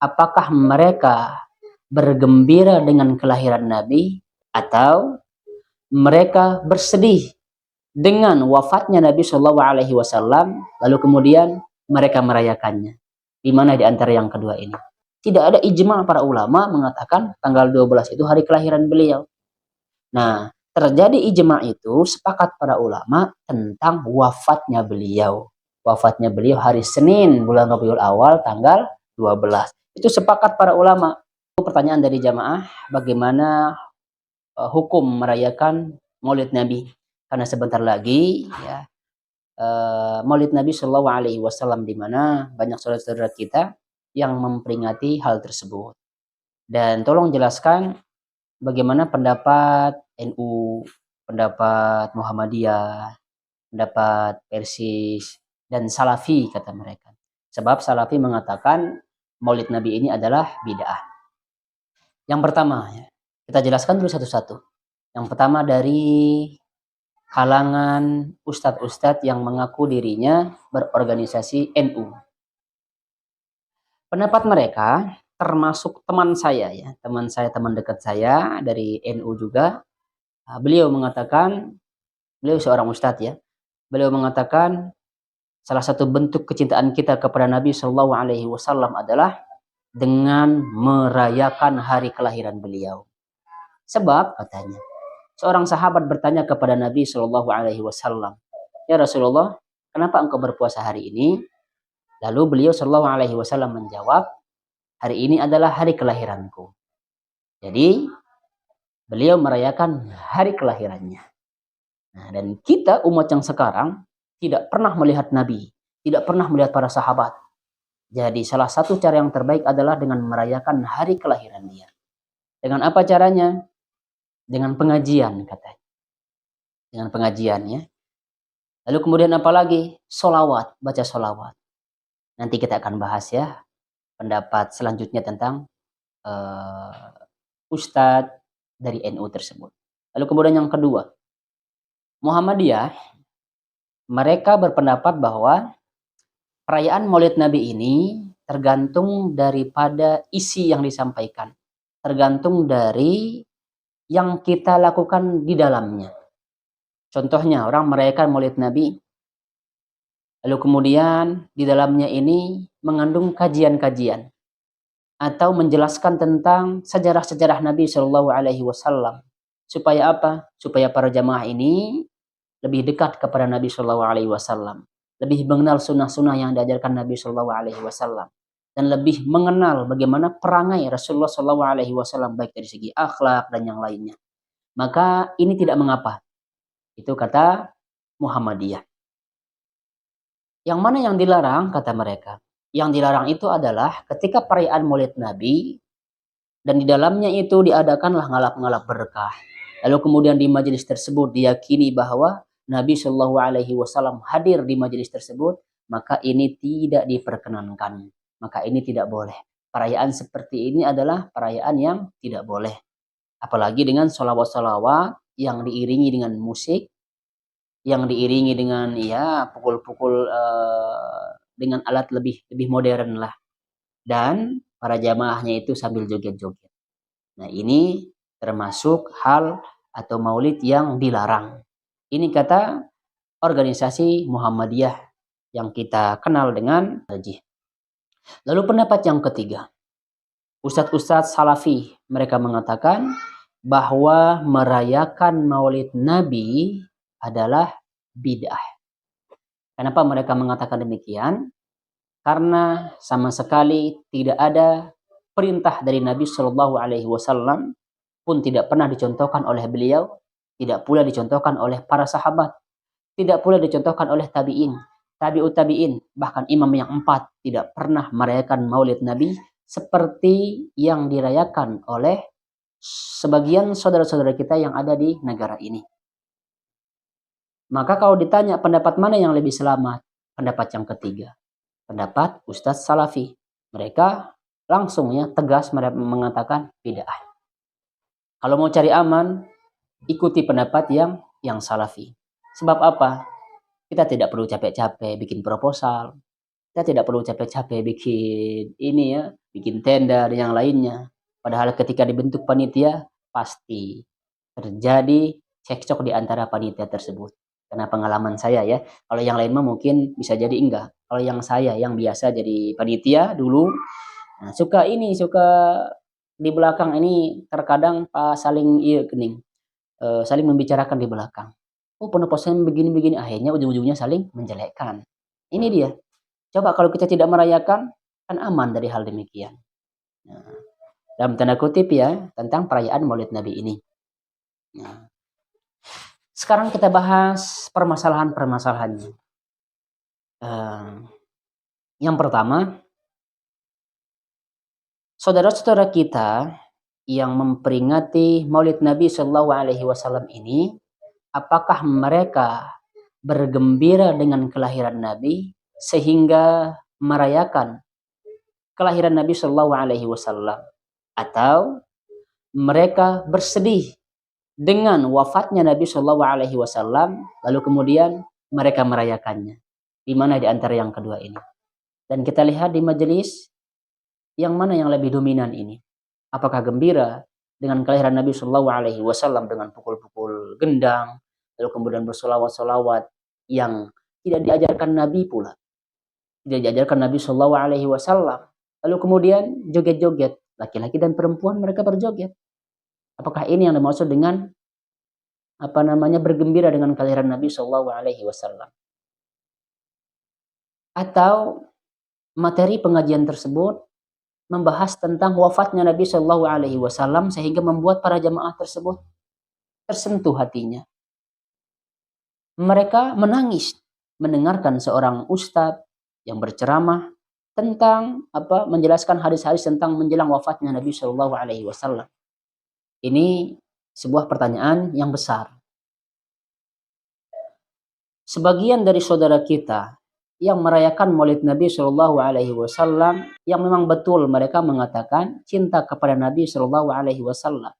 apakah mereka bergembira dengan kelahiran Nabi atau mereka bersedih dengan wafatnya Nabi Shallallahu Alaihi Wasallam, lalu kemudian mereka merayakannya. Di mana di antara yang kedua ini? Tidak ada ijma para ulama mengatakan tanggal 12 itu hari kelahiran beliau. Nah, terjadi ijma itu sepakat para ulama tentang wafatnya beliau. Wafatnya beliau hari Senin bulan Rabiul Awal tanggal 12. Itu sepakat para ulama. Pertanyaan dari jamaah, bagaimana hukum merayakan Maulid Nabi? Karena sebentar lagi ya Maulid Nabi Shallallahu Alaihi Wasallam, di mana banyak saudara-saudara kita yang memperingati hal tersebut. Dan tolong jelaskan bagaimana pendapat NU, pendapat Muhammadiyah, pendapat Persis, dan Salafi kata mereka. Sebab Salafi mengatakan Maulid Nabi ini adalah bid'ah. Yang pertama, ya, kita jelaskan dulu satu-satu. Yang pertama dari kalangan ustadz-ustadz yang mengaku dirinya berorganisasi NU. Pendapat mereka, termasuk teman saya ya, teman dekat saya dari NU juga, beliau mengatakan, beliau seorang ustadz ya, beliau mengatakan salah satu bentuk kecintaan kita kepada Nabi Shallallahu Alaihi Wasallam adalah dengan merayakan hari kelahiran beliau. Sebab katanya, seorang sahabat bertanya kepada Nabi Shallallahu Alaihi Wasallam, ya Rasulullah, kenapa engkau berpuasa hari ini? Lalu beliau Shallallahu Alaihi Wasallam menjawab, hari ini adalah hari kelahiranku. Jadi beliau merayakan hari kelahirannya. Nah, dan kita umat yang sekarang tidak pernah melihat Nabi, tidak pernah melihat para sahabat. Jadi salah satu cara yang terbaik adalah dengan merayakan hari kelahiran dia. Dengan apa caranya? Dengan pengajian katanya. Dengan pengajian ya. Lalu kemudian apa lagi? Solawat, baca solawat. Nanti kita akan bahas ya pendapat selanjutnya tentang ustadz dari NU tersebut. Lalu kemudian yang kedua, Muhammadiyah, mereka berpendapat bahwa perayaan Maulid Nabi ini tergantung daripada isi yang disampaikan, tergantung dari yang kita lakukan di dalamnya. Contohnya, orang merayakan Maulid Nabi, lalu kemudian di dalamnya ini mengandung kajian-kajian atau menjelaskan tentang sejarah-sejarah Nabi Shallallahu Alaihi Wasallam. Supaya apa? Supaya para jamaah ini lebih dekat kepada Nabi Shallallahu Alaihi Wasallam, lebih mengenal sunnah-sunnah yang diajarkan Nabi Shallallahu Alaihi Wasallam, dan lebih mengenal bagaimana perangai Rasulullah Shallallahu Alaihi Wasallam baik dari segi akhlak dan yang lainnya. Maka ini tidak mengapa. Itu kata Muhammadiyah. Yang mana yang dilarang kata mereka? Yang dilarang itu adalah ketika perayaan Maulid Nabi dan di dalamnya itu diadakanlah ngalap-ngalap berkah. Lalu kemudian di majelis tersebut diyakini bahwa Nabi Shallallahu Alaihi Wasallam hadir di majelis tersebut, maka ini tidak diperkenankan. Maka ini tidak boleh. Perayaan seperti ini adalah perayaan yang tidak boleh. Apalagi dengan sholawat-sholawat yang diiringi dengan musik, yang diiringi dengan ya pukul-pukul dengan alat lebih modern lah. Dan para jamaahnya itu sambil joget-joget. Nah, ini termasuk hal atau maulid yang dilarang. Ini kata organisasi Muhammadiyah yang kita kenal dengan Najih. Lalu pendapat yang ketiga, ustadz-ustadz Salafi, mereka mengatakan bahwa merayakan Maulid Nabi adalah bid'ah. Kenapa mereka mengatakan demikian? Karena sama sekali tidak ada perintah dari Nabi Shallallahu Alaihi Wasallam, pun tidak pernah dicontohkan oleh beliau, tidak pula dicontohkan oleh para sahabat, tidak pula dicontohkan oleh tabi'in, tabi'ut tabi'in, bahkan imam yang 4 tidak pernah merayakan Maulid Nabi seperti yang dirayakan oleh sebagian saudara-saudara kita yang ada di negara ini. Maka kalau ditanya pendapat mana yang lebih selamat, pendapat yang ketiga, pendapat Ustadz Salafi. Mereka langsung ya tegas mengatakan bid'ah. Kalau mau cari aman, ikuti pendapat yang Salafi. Sebab apa? Kita tidak perlu capek-capek bikin proposal, Kita tidak perlu capek-capek bikin ini ya, bikin tenda dan yang lainnya. Padahal ketika dibentuk panitia, pasti terjadi cekcok di antara panitia tersebut. Karena pengalaman saya ya, kalau yang lain mah mungkin bisa jadi enggak. Kalau yang saya yang biasa jadi panitia dulu, nah, suka di belakang ini terkadang pas saling iya kening, saling membicarakan di belakang. Oh, penoposnya begini-begini, akhirnya ujung-ujungnya saling menjelekkan. Ini dia. Coba kalau kita tidak merayakan, kan aman dari hal demikian. Nah, dalam tanda kutip ya, tentang perayaan Maulid Nabi ini. Nah, sekarang kita bahas permasalahan-permasalahannya. Yang pertama, saudara-saudara kita yang memperingati Maulid Nabi Shallallahu Alaihi Wasallam ini, apakah mereka bergembira dengan kelahiran Nabi sehingga merayakan kelahiran Nabi Shallallahu Alaihi Wasallam, atau mereka bersedih dengan wafatnya Nabi Shallallahu Alaihi Wasallam lalu kemudian mereka merayakannya? Di mana di antara yang kedua ini? Dan kita lihat di majelis yang mana yang lebih dominan ini? Apakah gembira dengan kelahiran Nabi Shallallahu Alaihi Wasallam dengan pukul-pukul gendang, lalu kemudian bersolawat-solawat yang tidak diajarkan Nabi pula, tidak diajarkan Nabi Shallallahu Alaihi Wasallam, lalu kemudian joget-joget, laki-laki dan perempuan mereka berjoget. Apakah ini yang dimaksud dengan bergembira dengan kelahiran Nabi Shallallahu Alaihi Wasallam? Atau materi pengajian tersebut membahas tentang wafatnya Nabi Shallallahu Alaihi Wasallam sehingga membuat para jamaah tersebut tersentuh hatinya. Mereka menangis mendengarkan seorang ustadz yang berceramah tentang menjelaskan hadis-hadis tentang menjelang wafatnya Nabi Shallallahu Alaihi Wasallam. Ini sebuah pertanyaan yang besar. Sebagian dari saudara kita yang merayakan Maulid Nabi Shallallahu Alaihi Wasallam, yang memang betul mereka mengatakan cinta kepada Nabi Shallallahu Alaihi Wasallam.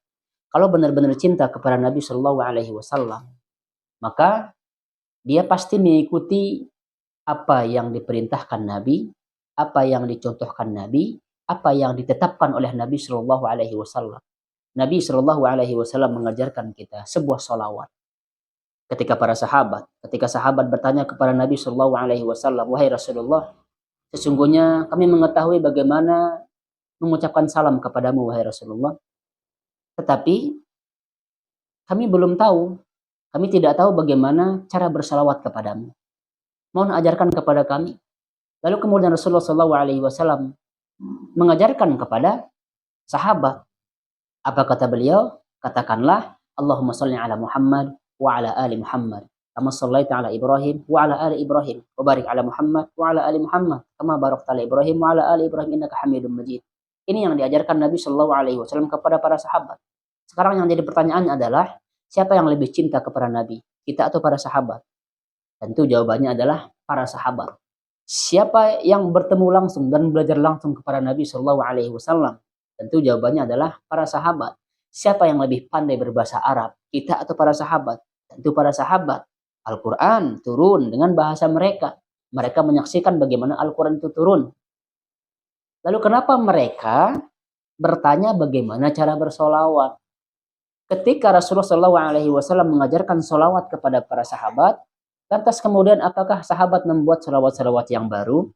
Kalau benar-benar cinta kepada Nabi Shallallahu Alaihi Wasallam, maka dia pasti mengikuti apa yang diperintahkan Nabi, apa yang dicontohkan Nabi, apa yang ditetapkan oleh Nabi Shallallahu Alaihi Wasallam. Nabi Shallallahu Alaihi Wasallam mengajarkan kita sebuah sholawat. Ketika sahabat bertanya kepada Nabi Shallallahu Alaihi Wasallam, wahai Rasulullah, sesungguhnya kami mengetahui bagaimana mengucapkan salam kepadamu, wahai Rasulullah, tetapi kami belum tahu, kami tidak tahu bagaimana cara bersalawat kepadamu. Mohon ajarkan kepada kami. Lalu kemudian Rasulullah Shallallahu Alaihi Wasallam mengajarkan kepada sahabat. Apa kata beliau? Katakanlah, Allahumma sholli ala Muhammad wa ala ali Muhammad kama shallaita ala Ibrahim wa ala ali Ibrahim wa barik ala Muhammad wa ala ali Muhammad kama barakta ala Ibrahim wa ala ali Ibrahim innaka Hamidum Majid. Ini yang diajarkan Nabi Shallallahu Alaihi Wasallam kepada para sahabat. Sekarang yang jadi pertanyaan adalah, siapa yang lebih cinta kepada Nabi, kita atau para sahabat? Tentu jawabannya adalah para sahabat. Siapa yang bertemu langsung dan belajar langsung kepada Nabi Shallallahu Alaihi Wasallam? Tentu jawabannya adalah para sahabat. Siapa yang lebih pandai berbahasa Arab, kita atau para sahabat? Tentu para sahabat. Al-Quran turun dengan bahasa mereka. Mereka menyaksikan bagaimana Al-Quran itu turun. Lalu kenapa mereka bertanya bagaimana cara bersolawat? Ketika Rasulullah SAW mengajarkan solawat kepada para sahabat, lantas kemudian apakah sahabat membuat solawat-solawat yang baru?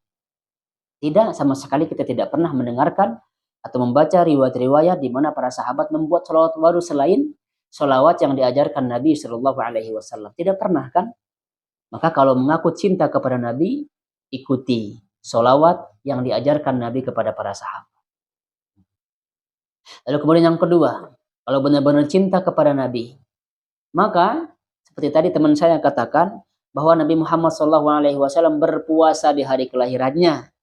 Tidak, sama sekali kita tidak pernah mendengarkan atau membaca riwayat-riwayat di mana para sahabat membuat sholawat baru selain sholawat yang diajarkan Nabi Shallallahu Alaihi Wasallam. Tidak pernah kan? Maka kalau mengaku cinta kepada Nabi, ikuti sholawat yang diajarkan Nabi kepada para sahabat. Lalu kemudian yang kedua, kalau benar-benar cinta kepada Nabi, maka seperti tadi teman saya katakan bahwa Nabi Muhammad Shallallahu Alaihi Wasallam berpuasa di hari kelahirannya.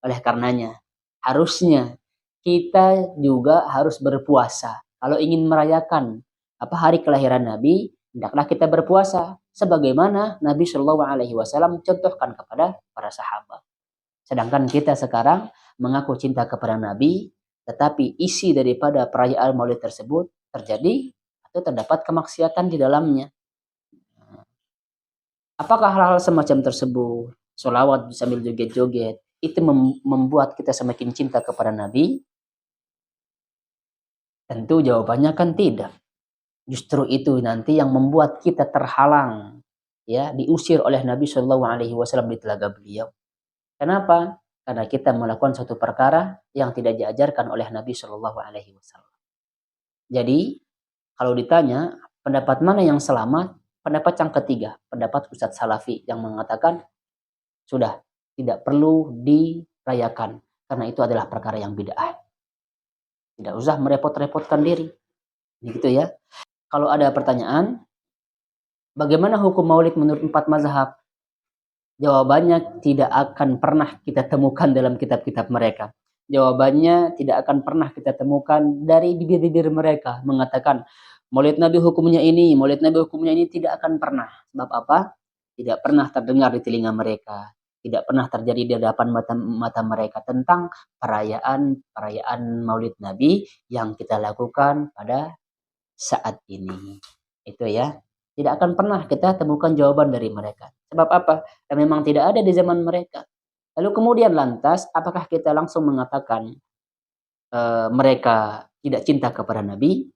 Oleh karenanya, harusnya kita juga harus berpuasa. Kalau ingin merayakan hari kelahiran Nabi, hendaklah kita berpuasa sebagaimana Nabi Shallallahu Alaihi Wasallam contohkan kepada para sahabat. Sedangkan kita sekarang mengaku cinta kepada Nabi, tetapi isi daripada perayaan Maulid tersebut terjadi atau terdapat kemaksiatan di dalamnya. Apakah hal-hal semacam tersebut sholawat sambil joget-joget, itu membuat kita semakin cinta kepada Nabi? Tentu jawabannya kan tidak. Justru itu nanti yang membuat kita terhalang, ya, diusir oleh Nabi Shallallahu Alaihi Wasallam di telaga beliau. Kenapa? Karena kita melakukan suatu perkara yang tidak diajarkan oleh Nabi Shallallahu Alaihi Wasallam. Jadi kalau ditanya pendapat mana yang selamat, pendapat yang ketiga, pendapat Ustadz Salafi yang mengatakan sudah tidak perlu dirayakan karena itu adalah perkara yang bid'ah. Tidak usah merepot-repotkan diri. Begitu ya. Kalau ada pertanyaan, bagaimana hukum maulid menurut 4 mazhab? Jawabannya tidak akan pernah kita temukan dalam kitab-kitab mereka. Jawabannya tidak akan pernah kita temukan dari bibir-bibir mereka mengatakan maulid Nabi hukumnya ini, maulid Nabi hukumnya ini, tidak akan pernah. Sebab apa? Tidak pernah terdengar di telinga mereka. Tidak pernah terjadi di hadapan mata mereka tentang perayaan maulid Nabi yang kita lakukan pada saat ini. Itu ya. Tidak akan pernah kita temukan jawaban dari mereka. Sebab apa? Dan memang tidak ada di zaman mereka. Lalu kemudian lantas, apakah kita langsung mengatakan mereka tidak cinta kepada Nabi?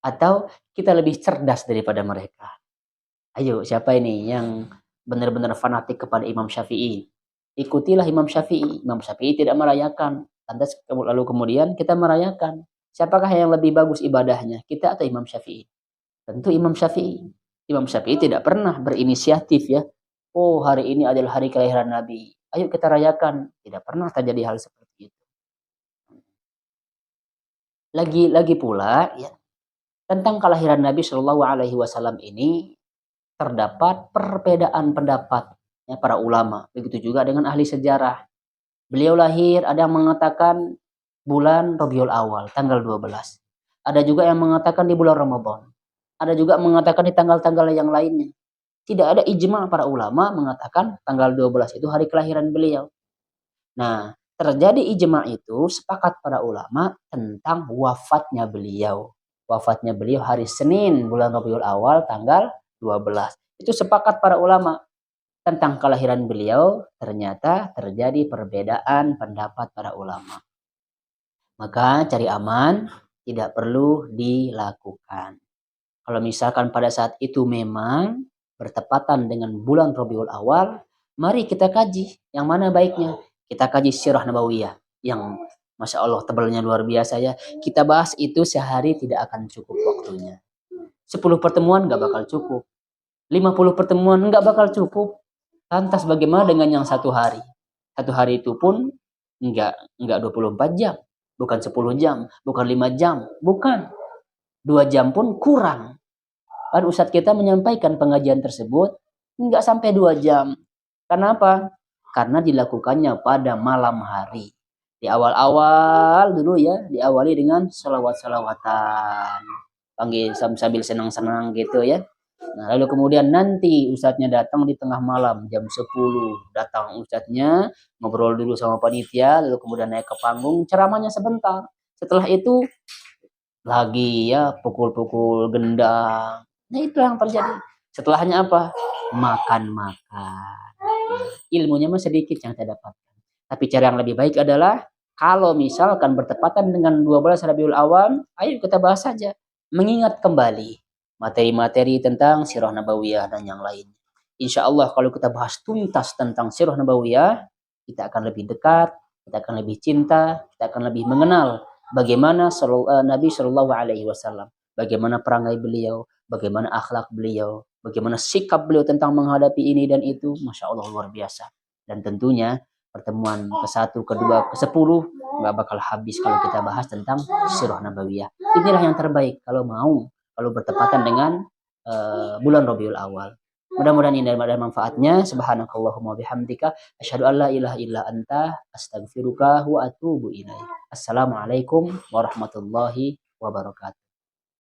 Atau kita lebih cerdas daripada mereka? Ayo, siapa ini yang benar-benar fanatik kepada Imam Syafi'i? Ikutilah Imam Syafi'i. Imam Syafi'i tidak merayakan. Lantas lalu kemudian kita merayakan. Siapakah yang lebih bagus ibadahnya? Kita atau Imam Syafi'i? Tentu Imam Syafi'i. Imam Syafi'i tidak pernah berinisiatif ya. Oh, hari ini adalah hari kelahiran Nabi. Ayo kita rayakan. Tidak pernah terjadi hal seperti itu. Lagi pula ya, tentang kelahiran Nabi Shallallahu Alaihi Wasallam ini terdapat perbedaan pendapat ya, para ulama. Begitu juga dengan ahli sejarah. Beliau lahir, ada yang mengatakan bulan Rabiul Awal, tanggal 12. Ada juga yang mengatakan di bulan Ramadan. Ada juga mengatakan di tanggal-tanggal yang lainnya. Tidak ada ijma para ulama mengatakan tanggal 12 itu hari kelahiran beliau. Nah, terjadi ijma itu sepakat para ulama tentang wafatnya beliau. Wafatnya beliau hari Senin bulan Rabiul Awal tanggal 12. Itu sepakat para ulama. Tentang kelahiran beliau ternyata terjadi perbedaan pendapat para ulama. Maka cari aman tidak perlu dilakukan. Kalau misalkan pada saat itu memang bertepatan dengan bulan Rabiul Awal, mari kita kaji yang mana baiknya. Kita kaji Sirah Nabawiyah yang Masya Allah tebalnya luar biasa ya. Kita bahas itu sehari tidak akan cukup waktunya. 10 pertemuan gak bakal cukup. 50 pertemuan gak bakal cukup. Lantas bagaimana dengan yang satu hari? Satu hari itu pun enggak 24 jam. Bukan 10 jam. Bukan 5 jam. Bukan. 2 jam pun kurang. Kan Ustadz kita menyampaikan pengajian tersebut enggak sampai 2 jam. Kenapa? Karena dilakukannya pada malam hari. Di awal-awal dulu ya, diawali dengan salawat-salawatan. Panggil sambil senang-senang gitu ya. Nah, lalu kemudian nanti ustadznya datang di tengah malam jam 10. Datang ustadznya, ngobrol dulu sama panitia, lalu kemudian naik ke panggung, ceramahnya sebentar. Setelah itu lagi ya pukul-pukul gendang. Nah, itu yang terjadi. Setelahnya apa? Makan-makan. Ilmunya mah sedikit yang saya dapatkan. Tapi cara yang lebih baik adalah kalau misalkan bertepatan dengan 12 Rabiul Awal, ayo kita bahas saja. Mengingat kembali materi-materi tentang Sirah Nabawiyah dan yang lain. Insya Allah kalau kita bahas tuntas tentang Sirah Nabawiyah, kita akan lebih dekat, kita akan lebih cinta, kita akan lebih mengenal bagaimana Nabi Shallallahu Alaihi Wasallam, bagaimana perangai beliau, bagaimana akhlak beliau, bagaimana sikap beliau tentang menghadapi ini dan itu, Masya Allah luar biasa. Dan tentunya pertemuan ke-1, ke-2, ke-10 nggak bakal habis kalau kita bahas tentang Sirah Nabawiyah. Inilah yang terbaik kalau bertepatan dengan bulan Rabiul Awal. Mudah-mudahan ini ada manfaatnya. Subhanakallahumma bihamdika asyhadu an la ilaha illa anta astaghfiruka wa atubu ilaik. Assalamualaikum warahmatullahi wabarakatuh.